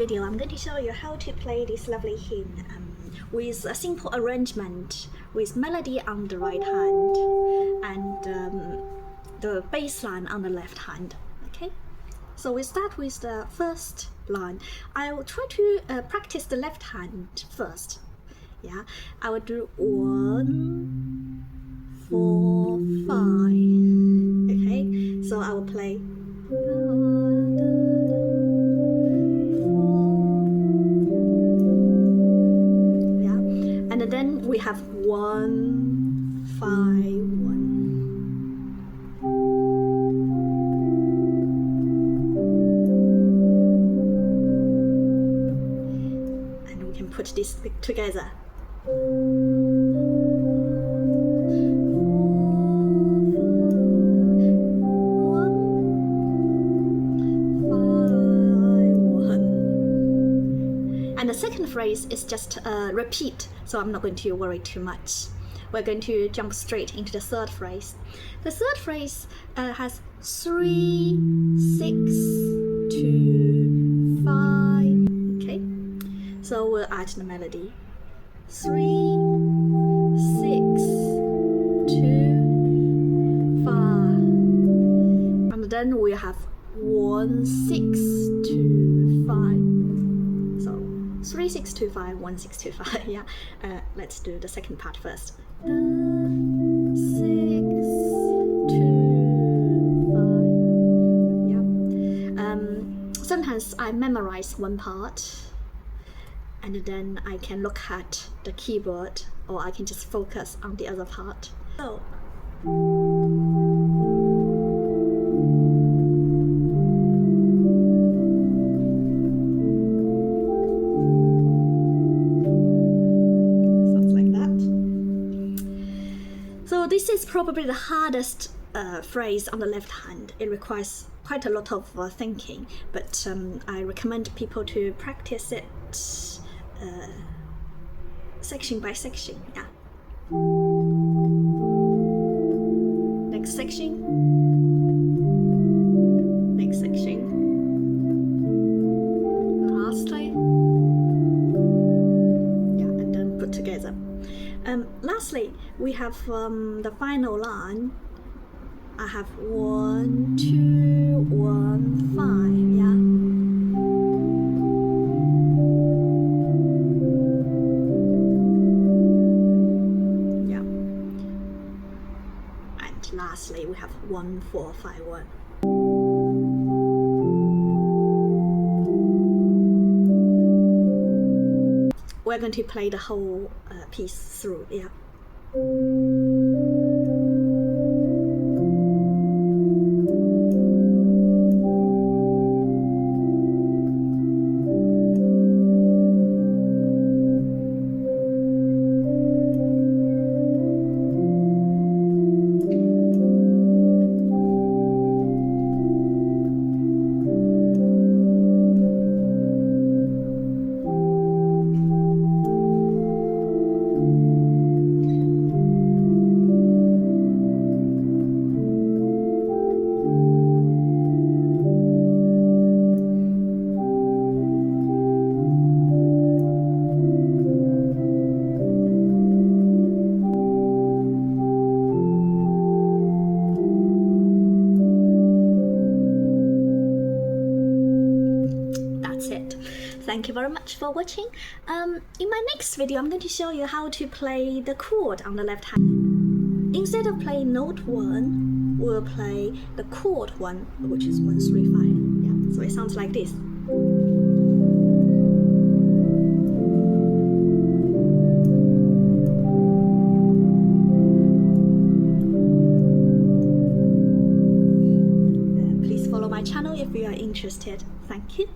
video, I'm going to show you how to play this lovely hymn with a simple arrangement with melody on the right hand and the bass line on the left hand. Okay, so we start with the first line. I will try to practice the left hand first. Yeah, I will do 1, 4, 5. Okay, so I will play. Yeah, and then we have 1, 5, 1. And we can put this together. And the second phrase is just a repeat, so I'm not going to worry too much. We're going to jump straight into the third phrase. The third phrase has 3, 6, 2, 5. Okay, so we'll add the melody. 3, 6, 2, 5. And then we have 1, 6, 2, 5. So 3, 6, 2, 5, 1, 6, 2, 5. Yeah. Let's do the second part first. 6, 2, 5. Yeah. Sometimes I memorize one part, and then I can look at the keyboard, or I can just focus on the other part. So. So this is probably the hardest phrase on the left hand. It requires quite a lot of thinking, but I recommend people to practice it section by section. Yeah. Next section. Next section. Lastly. Yeah, and then put together. Lastly, we have the final line. I have 1, 2, 1, 5. Yeah. Yeah. And lastly, we have 1, 4, 5, 1. We're going to play the whole piece through, yeah. Thank you very much for watching. In my next video, I'm going to show you how to play the chord on the left hand. Instead of playing note 1, we'll play the chord 1, which is 1, 3, 5. Yeah, so it sounds like this. Please follow my channel if you are interested. Thank you.